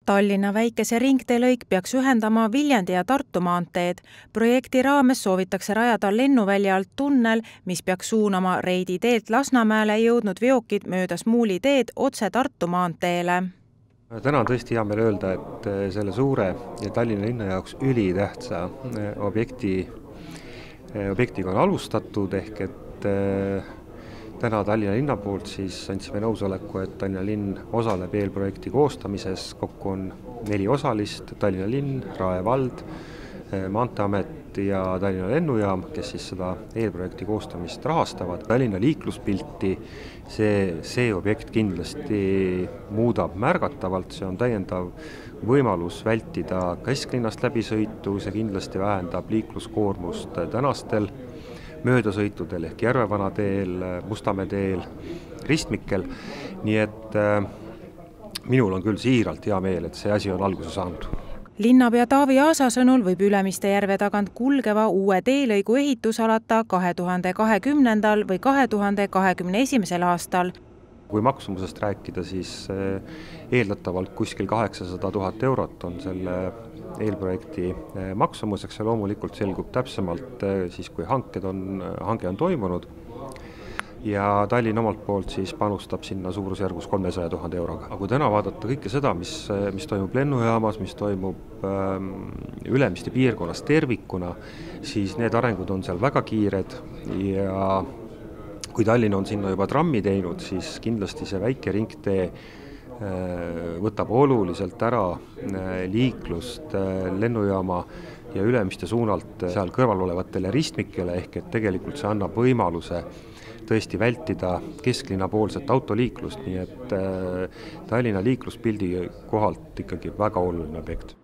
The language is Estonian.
Tallinna väikese ringteelõik peaks ühendama Viljandi ja Tartu maanteed. Projekti raames soovitakse rajada lennuvälja alt tunnel, mis peaks suunama Reidi teelt Lasnamäele jõudnud veokid mööda Smuuli teed otse Tartu maanteele. Täna on tõesti hea meel öelda, et selle suure ja Tallinna linna jaoks ülitähtsa objektiga on alustatud, ehk et täna Tallinna linna poolt siis andsime nõusoleku, et Tallinna linn osaleb eelprojekti koostamises. Kokku on 4 osalist: Tallinna linn, Rae vald, Maanteeamet ja Tallinna lennujaam, kes siis seda eelprojekti koostamist rahastavad. Tallinna liikluspilti see objekt kindlasti muudab märgatavalt, see on täiendav võimalus vältida kesklinnast läbisõitu, see kindlasti vähendab liikluskoormust tänastel möödasõitudel ehk Järvevana teel, Mustamäe teel, ristmikel. Nii et minul on küll siiralt hea meel, et see asi on alguse saanud. Linnapea Taavi Aasa sõnul võib Ülemiste järve tagant kulgeva uue teelõigu ehitus alata 2020. või 2021. aastal. Kui maksumusest rääkida, siis eeldatavalt kuskil 800 000 eurot on selle eelprojekti maksumuseks ja loomulikult selgub täpsemalt siis, kui hange on toimunud. Ja Tallinn omalt poolt siis panustab sinna suurusjärgus 300 000 euroga. Aga kui täna vaadata kõike seda, mis toimub lennujaamas, mis toimub Ülemiste piirkonnas tervikuna, siis need arengud on seal väga kiired ja kui Tallinn on sinna juba trammi teinud, siis kindlasti see väike ringtee võtab oluliselt ära liiklust lennujaama ja Ülemiste suunalt seal kõrval olevatele ristmikele, ehk et tegelikult see annab võimaluse tõesti vältida kesklinna poolset autoliiklust, nii et Tallinna liikluspildi kohalt ikkagi väga oluline objekt.